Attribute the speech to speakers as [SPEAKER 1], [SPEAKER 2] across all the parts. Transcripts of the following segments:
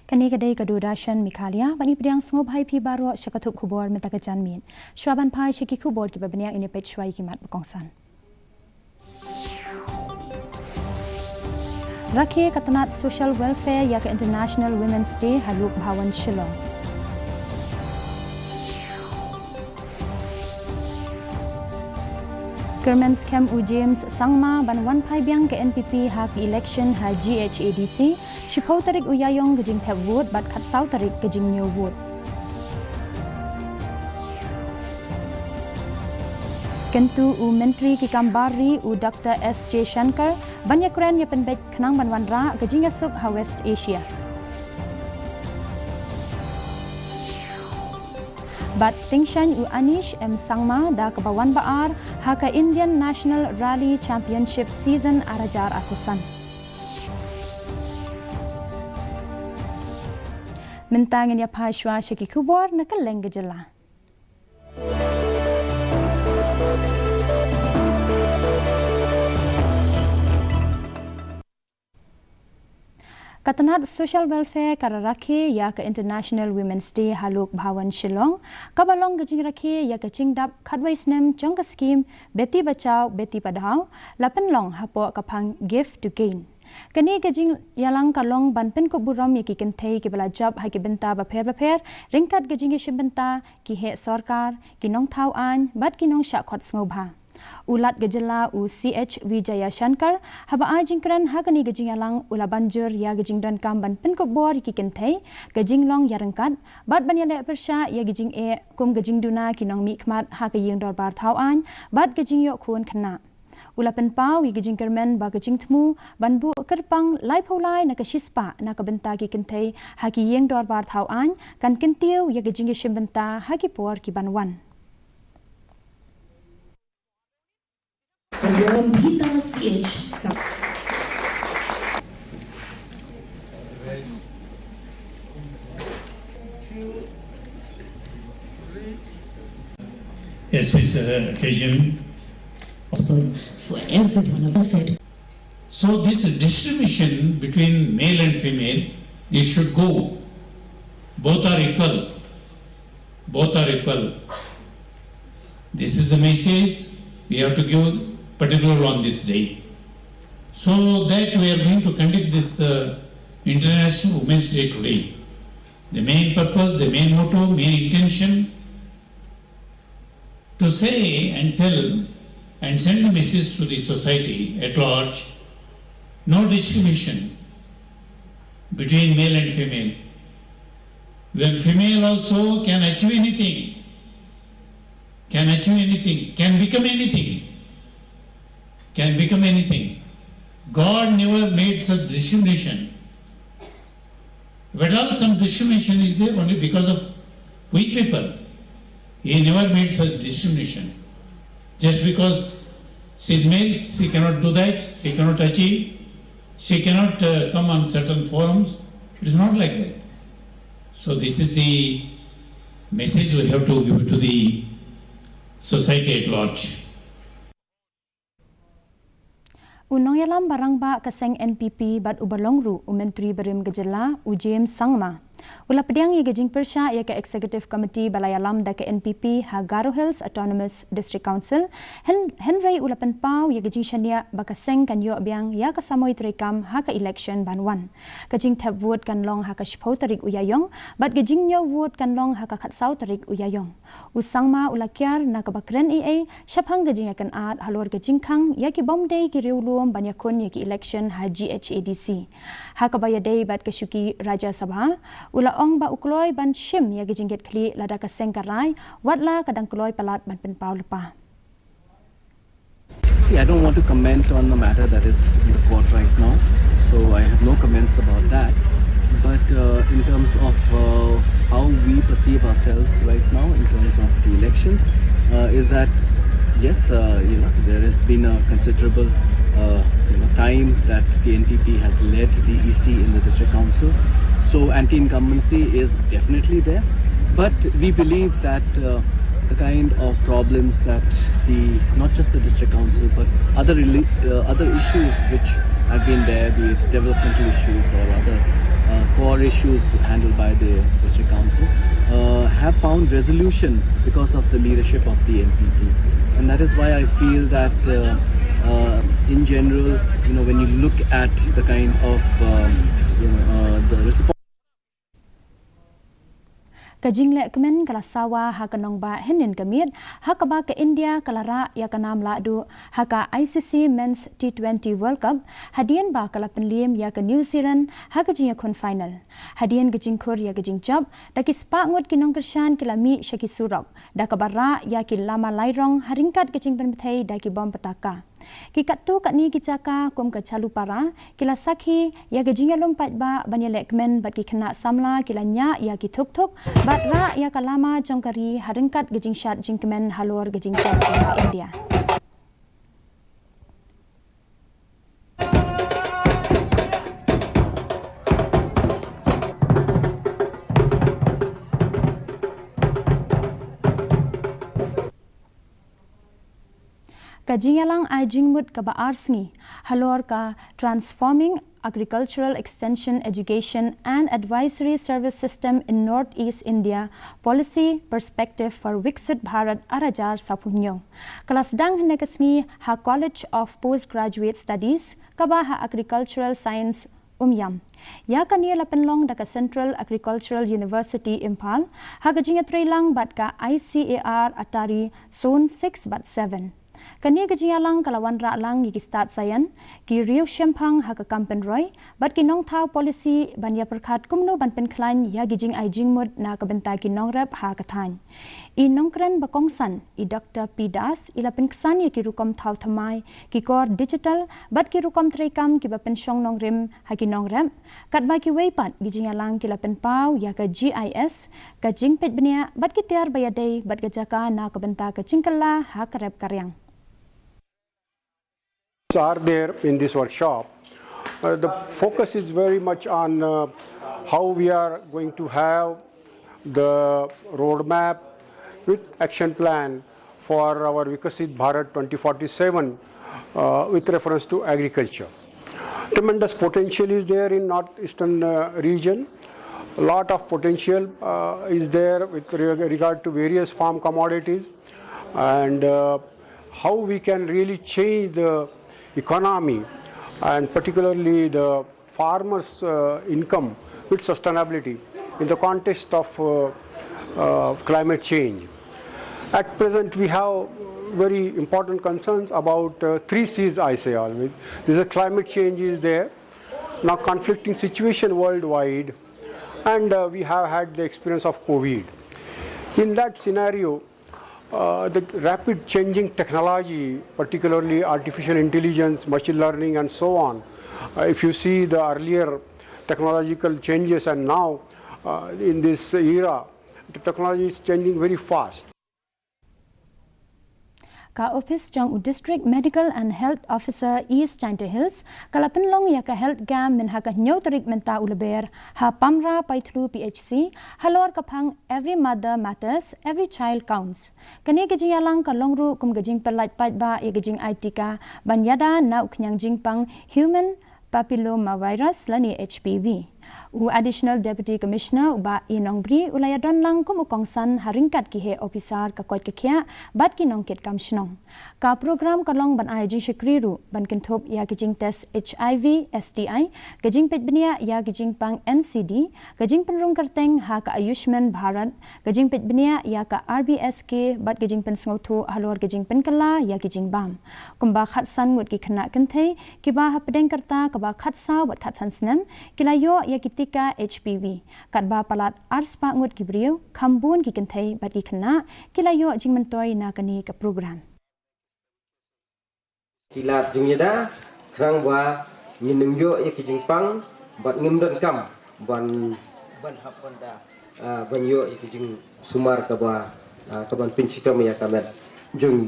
[SPEAKER 1] Kani kadai kadudashan Mikhalia, bani pediang sengop hai pi baro syakatuk kubor mentakajan min. Syuaban pai syaki kubor ki babaniang ini pet syuai kimat berkongsan. Rakhe katanat social welfare ya ke International Women's Day haluk Bhawan Shillong. Kermens Kem U James Sangma ban wan pai biang ke NPP hak election ha KHASI shipau tarik uyayong gejing tap vote bat khat sau tarik gejing new vote. Kentu U Menteri ki Kambari U Dr. S.J. Shankar banyak keren ya penbet kenang ban wan ra gejing yasuk ha West Asia. Bat Tingshan U Anish M Sangma da kebawan baar haka Indian National Rally Championship season arajar akusan. Mentangin ya phashwa shaki kubor nakaleng gejala. Katanat social welfare kararakhe ya ke International Women's Day haluk Bhawan Shillong kabalong gejing rakhe ya ke chingdap khadwaisnem chongka scheme beti bachao beti padhao lapenlong hapo kapang give to gain kani gejing yalang kalong banpen ko buram ya ki kenthei ki bala job ha ki benta ba pher ringkat gejing ye shibenta ki he sarkar ki nong thau an bat ki nong sha khot sngoba ulat gejala U CH Wijaya Shankar haba ajingkran hakani gejing alang ula banjur ya gejing dan kamban pen ko bor ki kenthei gejing long yarangkat bat ban yale persha ya gejing e kum gejing duna kinong mi khmat ha ka yeng dor bar thau an bat gejing yo khun khna ula pen pau wi gejing kermen ba gejing thmu ban bu kerpang lai pholai na ka shispa na ka benta ki kenthei ha ki yeng dor bar thau an kan kentiu ya gejing ye shimbenta ha ki por ki banwan.
[SPEAKER 2] Yes, this occasion
[SPEAKER 3] for everyone of it.
[SPEAKER 2] So this distribution between male and female, this should go. Both are equal. Both are equal. This is the message we have to give, particularly on this day. So that we are going to conduct this International Women's Day today. The main purpose, the main motto, main intention to say and tell and send a message to the society at large, no discrimination between male and female. When female also can achieve anything, can become anything. Can become anything. God never made such discrimination. But all some discrimination is there only because of weak people. He never made such discrimination. Just because she is male, she cannot do that, she cannot achieve, she cannot come on certain forums. It is not like that. So this is the message we have to give to the society at large.
[SPEAKER 1] Unong yalam barang ba kaseng NPP bat ubalong ru Menteri Berim Gejala U James Sangma. Ula pediang ye gejing persya ya ke Executive Committee Balai Alam da ke NPP ha Garo Hills Autonomous District Council Henry ula penpau ye gejing shania ba kaseng kan yo biang ya ka samoi trekam ha ka election banwan. Gejing tap vote kan long ha ka shpau tarik uyayong bat gejing yo vote kan long ha ka khatsau tarik uyayong. Usangma ula kyar na ka bakren EA shaphang gejing kan at halor gejing khang ya ki bomday ki riulum banyakon ya ki election ha GHADC. Ha ka bayadai bat ka syuki Raja Sabha ula ong ba ukloy ban shim ya gejingget kli lada ka sengkarai watla kadang kloy palat ban penpau lepa.
[SPEAKER 4] See, I don't want to comment on the matter that is in the court right now, so I have no comments about that. But in terms of how we perceive ourselves right now in terms of the elections, is that yes, there has been a considerable time that the NPP has led the EC in the district council. So anti-incumbency is definitely there, but we believe that the kind of problems that not just the district council but other issues which have been there, be it developmental issues or other core issues handled by the district council have found resolution because of the leadership of the NPP, and that is why I feel that in general, when you look at the kind of the response.
[SPEAKER 1] Kajing le kemen kala sawa ha kanong ba henin kamit ha ka ba ka India kalara ya kanam la du ha ka ICC Men's T20 World Cup hadian ba kala penlim ya ka New Zealand ha ka jing kon final hadian gajing khor ya gajing job da ki spa ngot kinong kershan kilami shaki surok da ka bara ya ki lama lairong haringkat gajing penbethai da ki bom petaka ki katu kat ni ki caka kum ka chalu para kila sakhi ya gajing lompat ba banyale kemen bat ki kena samla kila nya ya ki thuk thuk bat ra ya kalama jongkari haringkat gajing shat jing kemen halor gajing chat India. Kajingalang ajingmut ka baarsngi halor ka transforming agricultural extension education and advisory service system in northeast India policy perspective for Viksit Bharat arajar sapunyo kelas dang henekasngi ha College of Postgraduate Studies ka ba ha agricultural science Umyam. Ya kania lapenlong daka Central Agricultural University Impal ha kajinga trailang bat ka ICAR Atari Zone 6 bat 7. Kani gajialang kalawan ra lang gi start sayan ki riu shampang ha ka kampen roy bat ki nong thau policy banya perkhat kumno ban pen klan ya gijing ai jing mud na ka benta ki nong rap ha ka than I nong kren bakong san I Dr. P Das ila pen ksan ya ki rukom thau thamai ki kor digital bat ki rukom trekam ki ba pen shong nong rim ha ki nong ram kat ba ki weipat gijialang ki la pen pau ya ka GIS ka jing pet benia bat ki tiar bayadei bat ka jaka na ka benta ka cingkala ha ka rap karyang
[SPEAKER 5] are there in this workshop. The focus is very much on how we are going to have the roadmap with action plan for our Viksit Bharat 2047 with reference to agriculture. Tremendous potential is there in northeastern region. A lot of potential is there with regard to various farm commodities and how we can really change the economy and particularly the farmers' income with sustainability in the context of climate change. At present, we have very important concerns about 3 C's, I say always. There's a climate change is there, now conflicting situation worldwide, and we have had the experience of COVID. In that scenario, the rapid changing technology, particularly artificial intelligence, machine learning and so on, if you see the earlier technological changes and now in this era, the technology is changing very fast.
[SPEAKER 1] Ka Office Jong District Medical and Health Officer East China Hills kalapan long ya ka health gam min ha ka nyotarik menta ulaber ha pamra paithlu PHC halor kapang every mother matters every child counts kani gajing yalang ka longru kum gajing perlat pat ba ya gajing itika banyada na uknyang jingpang human papilloma virus lani HPV U Additional Deputy Commissioner Uba Inong Bri Ulayadon lang kumukongsan haringkat ki he officer ka koit ka kya bat ki nongkit kamshnong ka program kalong ban ai jing shikriru ban kintop ya gijing test HIV STI gajing petbenia ya gijing pang NCD gajing penrung kerteng ha ka Ayushman Bharat gajing petbenia ya ka RBSK bat gajing pensngothu halor gajing penkala ya gijing bam kumba khatsan mut ki khana kanthei ki ba ha pedeng karta ka ba khatsa wat khatsan snam kilayo ya ketika HPV katba palat arspa ngut kibriu khambun ki kenthai bat ki khana kilayo jingmentoi na kani ka program
[SPEAKER 6] kilat jingyada krang wa minungyo ya ki jingpang bat ngimdan kam ban hapanda ban yo ya ki jing sumar ka ba ka ban pinchitom ya kamet jung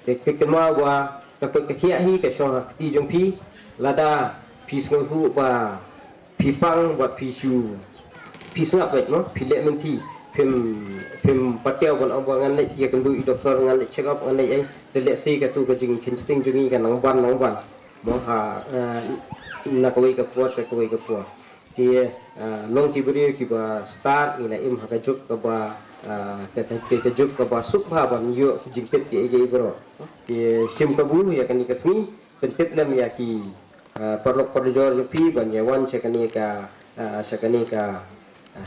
[SPEAKER 6] te kenwa wa ka ka khia hi ka shong ti jung phi lada phi sngu hu ba phi pang wat phi shu phi snap bet no phi le menti phim patel bon ngan le ya kan du doktor ngan le check up ngan le ai te le si ka tu ka jing insting jungi kan nang ban mo ha na ko ka po sa ko ka po ki long ki beri ki ba start ila im hakajuk ka ba kajuk ka ba subha ban yo ki jingpet ki ejai bro ki sim ka bu ya kan ni kasni pentip lam ya ki perlok perjor yo pi ban ya wan sekani ka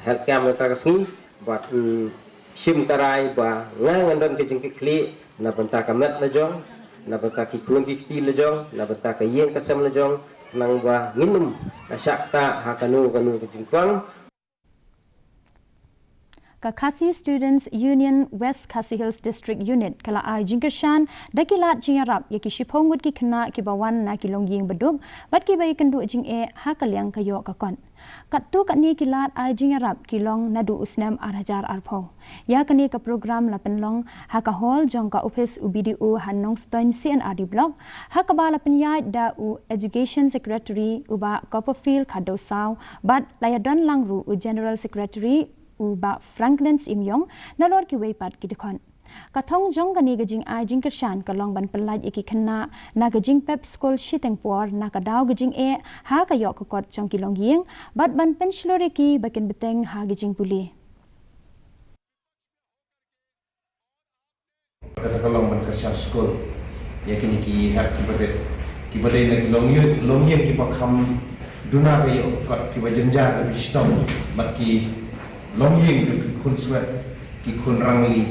[SPEAKER 6] health camp ta kasni bat sim tarai ba ngang dan ke jingki kli na banta ka met na jong na banta ki kun 50 la jong na banta ka yeng kasam la jong nang ba nginum syakta hakanu kanu ke jingkwang
[SPEAKER 1] KHASI Students Union West KHASI Hills District Unit kala ai jingkershan dakilat jingarap yaki shipongud ki khna ki bawan na ki longying bedub bat ki bai kendu jing e hakalyang kayo kakon kattu katni kilat ai jingarap ki long nadu usnam arhajar arpho ya kani ka program la penlong haka hall jongka office UBDO hanong stein CNRD block hakaba la penyai da u education secretary uba Copperfield Khadosau bat layadon langru u general secretary uba Franklin Imyong nalor ki weipat ki dekon kathong jong gani gajing ai jing kershan kalong ban pelaj iki khna na gajing pep school shiteng por na ka daw gajing e ha ka yok kot jong ki long yeng bat ban penslore ki bakin beteng ha gajing puli
[SPEAKER 7] kata kalong ban kershan school yakin ki hap ki bade na long yeng ki pakham duna be kot ki wajenja bi stom bat ki long yeng tu kun swet ki kun rangli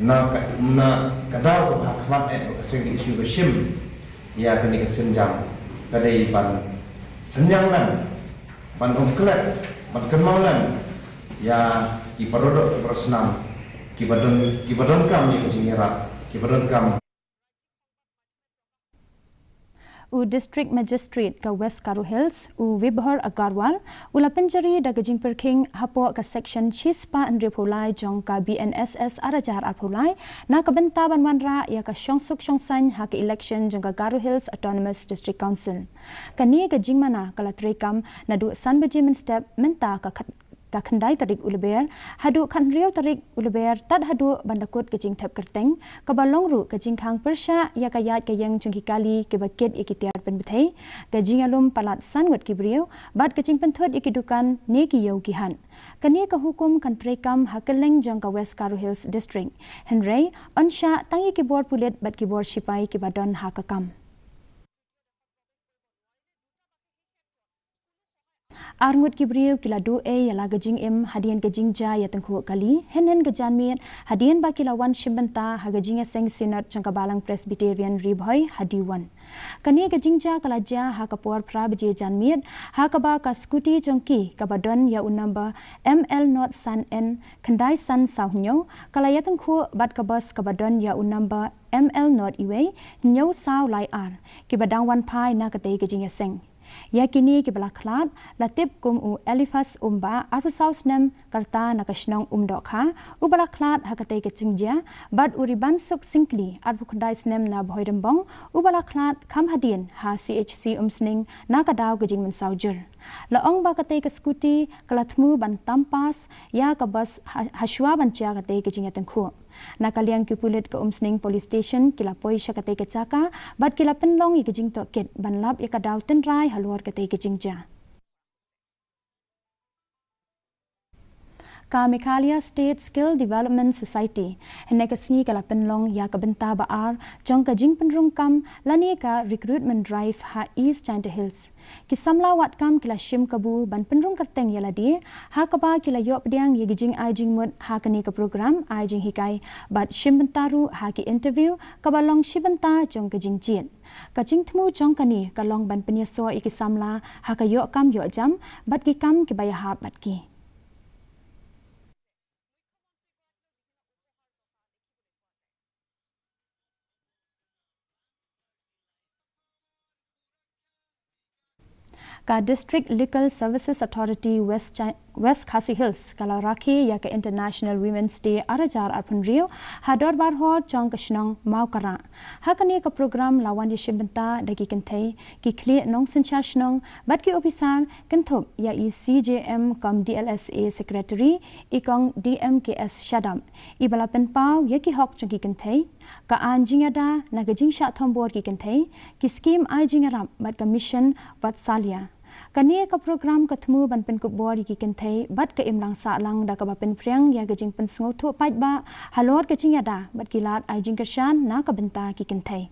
[SPEAKER 7] na kadaw ko hakmat ko sing isu ko shim ya kani ka senjam kadai ban senyang nan ban ongklet ban kemaulan ya ki parodok ki prasnam ki badon kam ni jingira ki badon kam
[SPEAKER 1] u district magistrate ka West Karo Hills u Vibhor Agarwal ula penjari da gajing perking hapo ka section chispa andre pholai jong ka BNSS arajar arpholai na ka benta banwanra ya ka shongsuk shongsan ha ka election jong ka Karo Hills Autonomous District Council kani gajing mana kala trekam na du san bajimen step menta ka khandai tarik ulber hadu khan riau tarik ulber tad hadu bandakut gajing thap kerteng ka balong ru gajing khang persha ya ka yat ka yang chungki kali ke baket ikitiar pen bethai gajing alum palat sanwat ki briau bat gajing penthot ikidukan ne ki yau ki han kani ka hukum kan trekam hakeleng jong ka West Karo Hills District Henry ansha tangi ki bor pulet bat ki bor sipai ki badon ha ka kam Arngut kibriu kila do e yala gajing im hadian gajing ja ya tenghu kali henen gajan miet hadian ba kila wan shimbanta ha gajing seng sinat jangka balang Presbyterian ribhoi hadiwan kani gajing ja kala ja ha kapor pra bje jan miet ha ka ba ka skuti jongki ka badon ya unamba ML not san n khandai san saunyo kala ya tenghu bat ka bas ka badon ya unamba ML not iwe nyo saw lai ar ki badang wan pai na ka te gajing seng yakini ki balaklat latip kum u elifas umba arsaus nem karta nakashnong umdokha u balaklat hakate ke chingjia bad uriban suk singli arbukhdai snem na bhoirambong u balaklat kham hadin ha CHC umsning nakadaw gajing man saujur laong ba kate ke skuti kalathmu ban tampas ya ka bas hashwa ban cha kate ke jinga tengkhu nakaliang ki pulit ke umsning police station kila poi syakate ke caka bad kila penlong i gejing to ket banlap ya kadaw tenrai haluar kate ke jingja ka MEGHALAYA State Skill Development Society hene kasni kala penlong ya ka benta baar jong ka jing penrung kam lani ka recruitment drive ha East China Hills ki samla wat kam kila shim kabu ban penrung karteng yala di ha ka ba kila yo pdiang ye gijing ai jing mut ha kani ka program ai jing hikai bat shim bentaru ha ki interview ka balong shibenta jong ka jing chin ka jing thmu jong kani ka long ban penya so iki samla ha ka yo kam yo jam bat ki kam ki baya ha bat ki ka District Legal Services Authority West KHASI Hills kala rakhi ya ka International Women's Day arajar arpun rio hador bar ho chong kashnong mau kara hakani ka program lawan yishibenta dagi kenthai ki kli nong sencha shnong bat ki officer kenthop ya CJM kam DLSA secretary ikong DMKS shadam ibala pen pau ya ki hok chong ki kenthai ka anjingada nagajing sha thombor ki kenthai ki scheme ai jingaram bat ka mission wat salia Kani ka program ketemu ban pen kubor ki kentai bat ke imlang sa lang da ka ba pen priang ya gejing pen sngo thu pai ba halor ke jing ya da bat kilat ai jing kershan na ka benta ki kentai.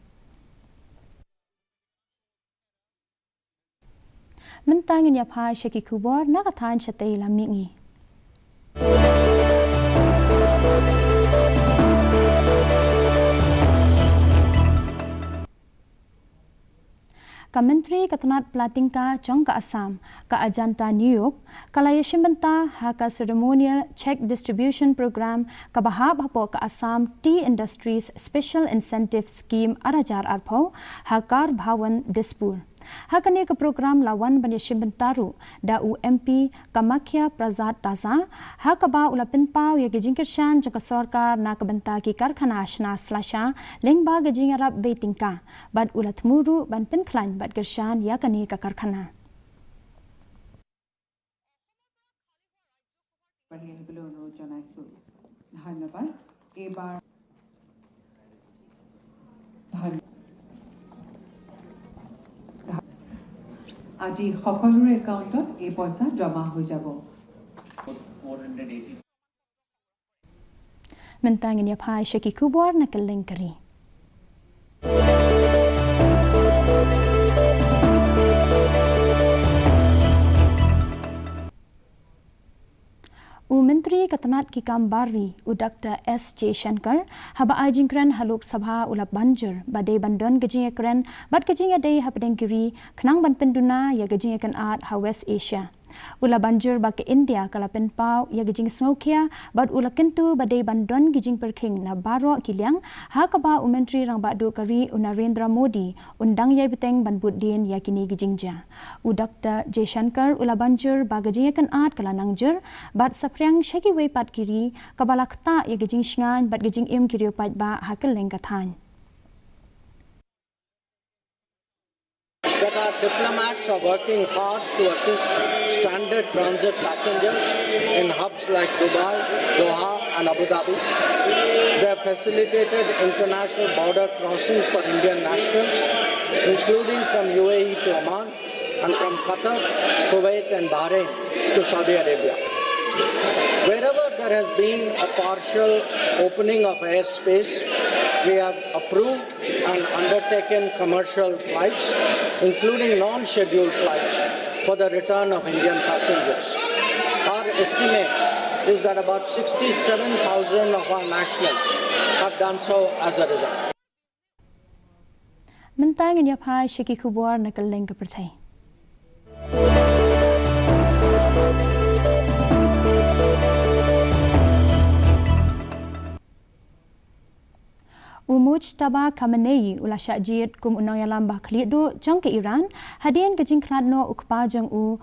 [SPEAKER 1] Mentangin ya phai sheki kubor na ka than chatei lammi ngi. Ka Menteri Ketenat Pelatingka Jong ka Assam, ka Ajanta New York, kalaya shimbenta ha ka ceremonial check distribution program ka bahab hapo ka Assam Tea Industries Special Incentive Scheme arajar arpo ha kar bhawan Dispur. Hakani ka program lawan ban shimbentaru da UMP Kamakya Prasad Taza ha ka ba ulapin pau ya gijing kershan jaka sarkar na ka benta ki karkhana ashna slasha lengba gijing arab betingka bad ulat muru ban penklan bad kershan ya kani ka karkhana.
[SPEAKER 8] আজি সকলোৰে একাউণ্টত এই পইচা জমা হৈ যাব।
[SPEAKER 1] Mentangin ya phai sheki kubor na keleng kari. Menteri Ketenat ki Kambari Dr. S. J. Shankar haba ajingkran haluk sabha ulap banjir badai bandon gejing ekran bad gejing adai hapadengkiri kenang ban penduna ya gejing ekan at ha West Asia. Ula banjir ba ke India kala pen pau ya gejing sngokia bad ula kentu badai bandon gejing perking na baro kiliang ha ka ba menteri rang ba do kari Narendra Modi undang ya beteng ban budin ya kini gejing ja. Dr. J. Shankar ula banjir ba gejing ekan at kala nangjer bad sapriang shaki we pat kiri kabalakta ya gejing shngan bad gejing im kiri pat ba ha keleng kathan.
[SPEAKER 9] That our diplomats are working hard to assist stranded transit passengers in hubs like Dubai, Doha and Abu Dhabi. They have facilitated international border crossings for Indian nationals, including from UAE to Oman and from Qatar, Kuwait and Bahrain to Saudi Arabia. Wherever there has been a partial opening of airspace, we have approved and undertaken commercial flights, including non-scheduled flights, for the return of Indian passengers. Our estimate is that about 67,000 of our nationals have done so as a result.
[SPEAKER 1] Mentangin ya phai sheki kubor na keleng ka perthai. Mujtaba Khamenei ula syajid kum unang yalam bakhli do jang ke Iran hadien gejing kladno ukpa jang u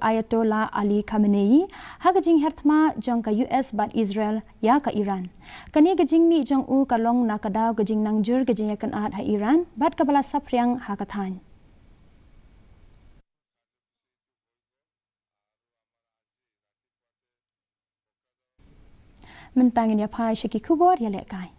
[SPEAKER 1] Ayatollah Ali Khamenei ha gejing hertma jang ka US bat Israel ya ka Iran kani gejing mi jang u kalong na kadau gejing nangjur gejing yakan at ha Iran bat kabala sapriang ha kathan. Mentangin ya phai sheki kubor ya lekai.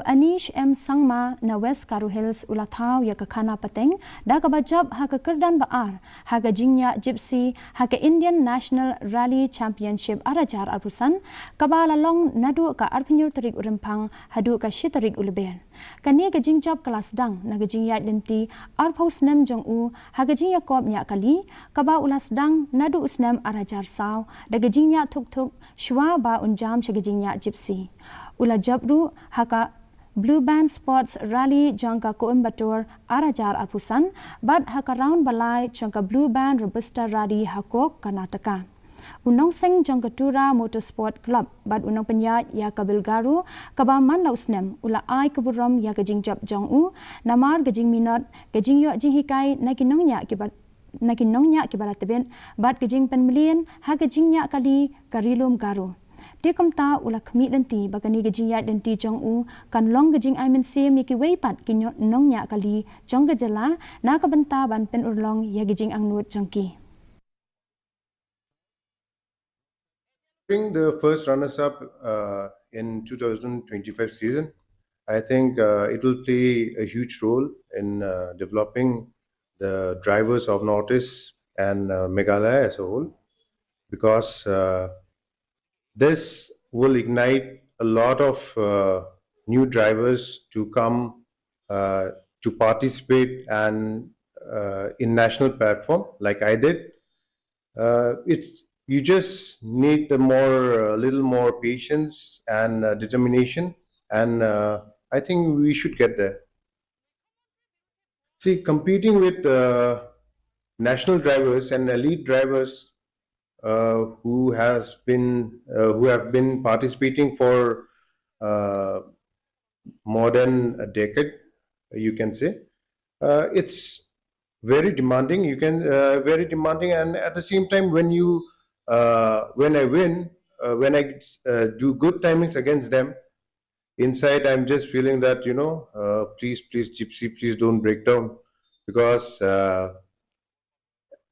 [SPEAKER 1] Anish M. Sangma na West Karu Hills ulatau ya ke Khana Pateng da ka bajab ha ke kerdan baar ha ke jingnya gypsy ha ke Indian National Rally Championship arajar arpusan kabala long nadu ka arpinur tarik urempang hadu ka shitarik ulben kani ke jingjab kelas dang na ke jingya denti arpos nem jong u ha ke jingya kop nya kali kaba ulas dang nadu usnem arajar saw da ke jingnya thuk thuk shwa ba unjam she ke jingnya gypsy ula jabru haka Blue Band Sports Rally jangka Coimbatore arajar arpusan bad haka round balai jangka Blue Band Robusta Rally hakok Karnataka. Unang seng jangka Tura Motorsport Club bad unang penyat ya ka Bilgaru kabaman lausnem ula ai keburam ya ka jingjab jong u namar gejing minot gejing yo jing hikai nakinongnya kibarat teben bad gejing penmelian ha gejingnya kali karilum garu. Dia kamta ula kami denti bagani gejing ya denti jong u kan long gejing ai men sim yaki weipat kinyo nongnya kali jong gejala na ka benta ban pen urlong ya gejing angnut jongki.
[SPEAKER 7] Being the first runners-up in 2025 season, I think it will play a huge role in developing the drivers of Northeast and Meghalaya as a whole, because this will ignite a lot of new drivers to come uh, to participate and in national platform like I did. It's you just need a little more patience and determination, and I think we should get there. See, competing with national drivers and elite drivers who have been participating for uh, more than a decade, you can say. It's very demanding. You can very demanding, and at the same time, when I win, when I do good timings against them, inside I'm just feeling that please, Gypsy, please don't break down, because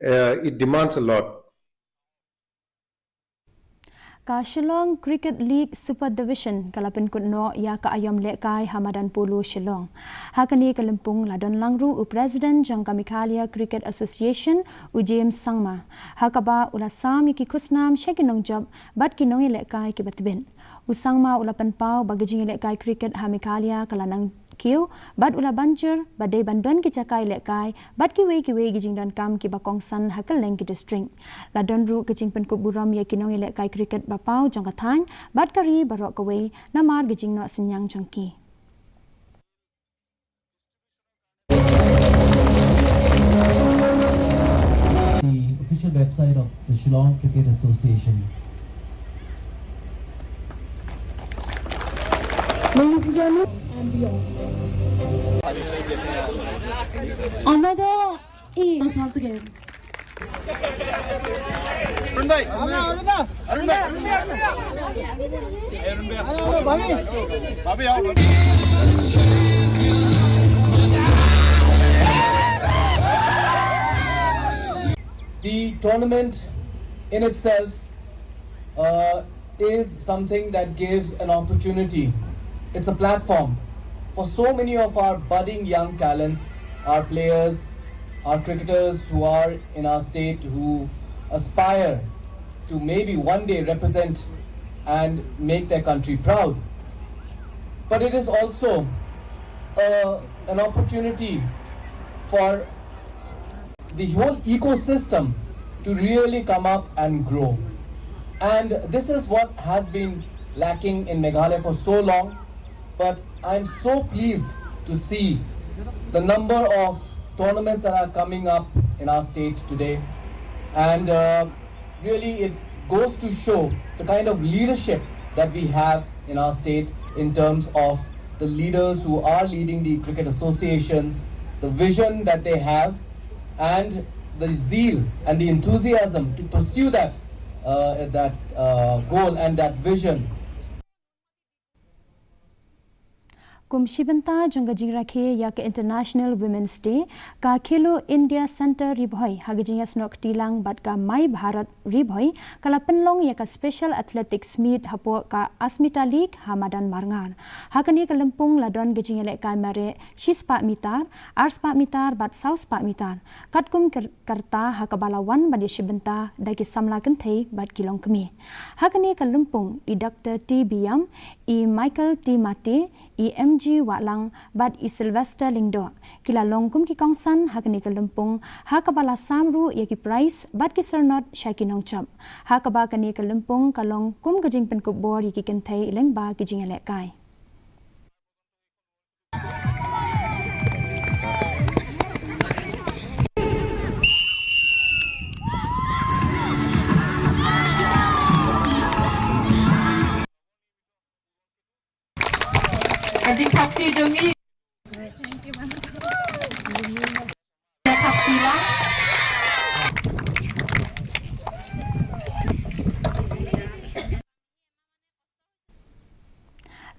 [SPEAKER 7] it demands a lot.
[SPEAKER 1] Ka Shillong Cricket League Super Division kalapin kutno ya ka ayom lekai Hamadan Polo Shillong. Hakani kalimpung ladon langru u President Jangka MEGHALAYA Cricket Association u James Sangma. Hakaba ulasam iki kusnam shekinong job bat kinong lekai ki batbin. Usangma ulapan pau bagajing lekai cricket ha MEGHALAYA kalanang kiu bat ula banjir badai bandon ki cakai lekai bat ki wei gijing dan kam ki bakong san hakal leng ki district ladon ru kecing penkuk buram ya kinong lekai cricket bapau jong katang bat kari barok ka wei namar gijing no senyang jongki.
[SPEAKER 10] The official website of the Shillong Cricket Association.
[SPEAKER 11] Ladies and gentlemen, and beyond. Another is once again.
[SPEAKER 12] The tournament in itself is something that gives an opportunity. It's a platform for so many of our budding young talents, our players, our cricketers who are in our state, who aspire to maybe one day represent and make their country proud. But it is also an opportunity for the whole ecosystem to really come up and grow. And this is what has been lacking in Meghalaya for so long. But I'm so pleased to see the number of tournaments that are coming up in our state today. And really it goes to show the kind of leadership that we have in our state in terms of the leaders who are leading the cricket associations, the vision that they have, and the zeal and the enthusiasm to pursue that goal and that vision.
[SPEAKER 1] Kumshibanta jangajing rakhe ya ka International Women's Day ka Khelo India Center ribhoi hagajing snok tilang bat ka Mai Bharat ribhoi kala penlong ya ka Special Athletics Meet hapo ka Asmita League Hamadan Marngar hakani ka lempung ladon gajing le ka mare shispa mitar arspa mitar bat sauspa mitar katkum karta hakabalawan badi shibanta dagi samla kenthei bat kilong kemi hakani ka lempung I Dr. T Biam I Michael T Mati I MG Walang bat I Sylvester Lingdo kila longkum ki kongsan hakani ka lempung hakabala samru ya ki price bat ki sernot shakinong chap hakaba kani ka lempung kalong kum gajing penkuk bor ki kenthei lengba ki jing elek kai.
[SPEAKER 8] Jadi Kapti Jongi.
[SPEAKER 11] Thank you, ma'am.
[SPEAKER 8] Kapti lah.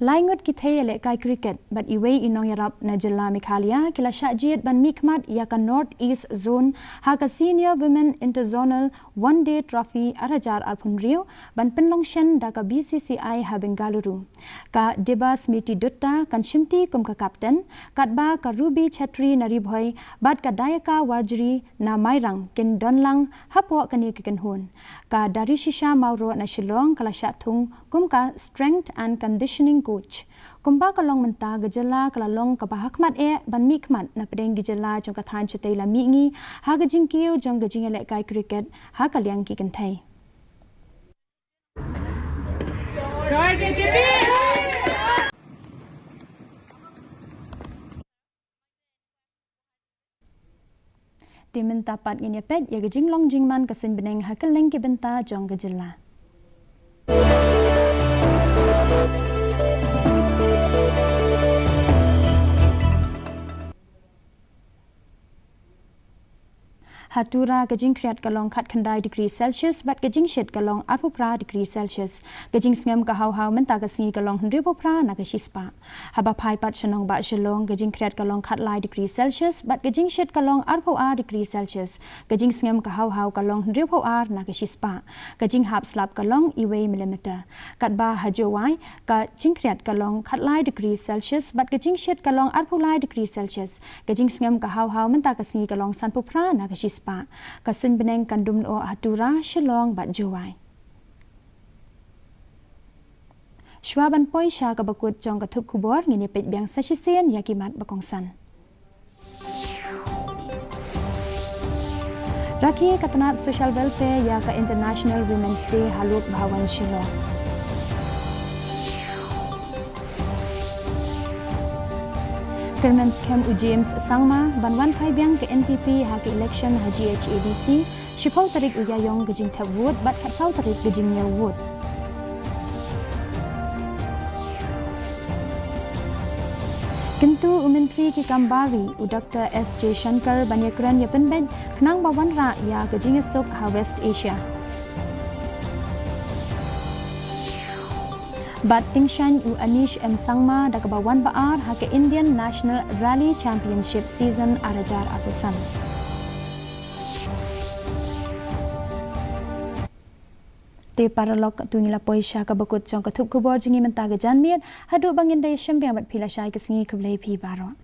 [SPEAKER 1] Laingut kithe le kai cricket but iway inong yarap na jilla Meghalaya kila Shajid ban Mikmat yaka North East Zone haka Senior Women Interzonal One Day Trophy arajar alpun Rio ban penlongshen daka BCCI ha Bengaluru ka Debas Miti Dutta kan shimti kum ka kapten katba ka Ruby Chatri naribhoy bat ka Dayaka Warjri na Mairang kin donlang hapo kani kikan hun ka dari shisha mauro na Shillong kala Shatung kum ka Strength and Conditioning coach kumba kalong menta gejala kalalong kabahakmat ban mikmat na pedeng gejala jong kathan chatei la mingi ha gejingkiu jong gejing elek kai cricket ha kalyang ki kanthai timen tapat ngin yapet ya gejing long jingman kasin beneng ha kaleng ki benta jong gejala Hatura gajing kriat kalong khat khandai degree Celsius bat gajing shed kalong arpupra degree Celsius gajing sngam ka hau menta ka sngi kalong hripopra na ka shispa haba phai pat shanong ba shalong gajing kriat kalong khat lai degree Celsius bat gajing shed kalong arpua degree Celsius gajing sngam ka hau kalong hripopar na ka shispa gajing hap slap kalong iwe millimeter katba hajowai ka jing kriat kalong khat lai degree Celsius bat gajing shed kalong arpulai degree Celsius gajing sngam ka hau menta ka sngi kalong sanpupra na ka shispa kasin beneng kandum o hatura Shillong bat jowai Shwaban poi sha ka bakut jong ka thup khubor ngini pet biang sashisien yakimat bakongsan Rakhi katanat social welfare ya ka International Women's Day haluk bhawan Shillong Kermans Kem U James Sangma banwan phai biang ke NPP ha ke election ha GHADC shipol tarik uyayong gejing thap wood bat khat sau tarik gejing nyaw wood Kintu Menteri ki Kambari u Dr. S.J. Shankar banyakran ya penbed khnang bawan ra ya gejing sop ha West Asia Bat Tingshan u Anish M. Sangma da kabawan baar ha ke Indian National Rally Championship season arajar atusan. Te paralok tu ngila poisha ka bakut jong ka thup kubor jingi menta ga janmiet hadu bangin dai shembiang bat phila shai ka singi kublai phi baro.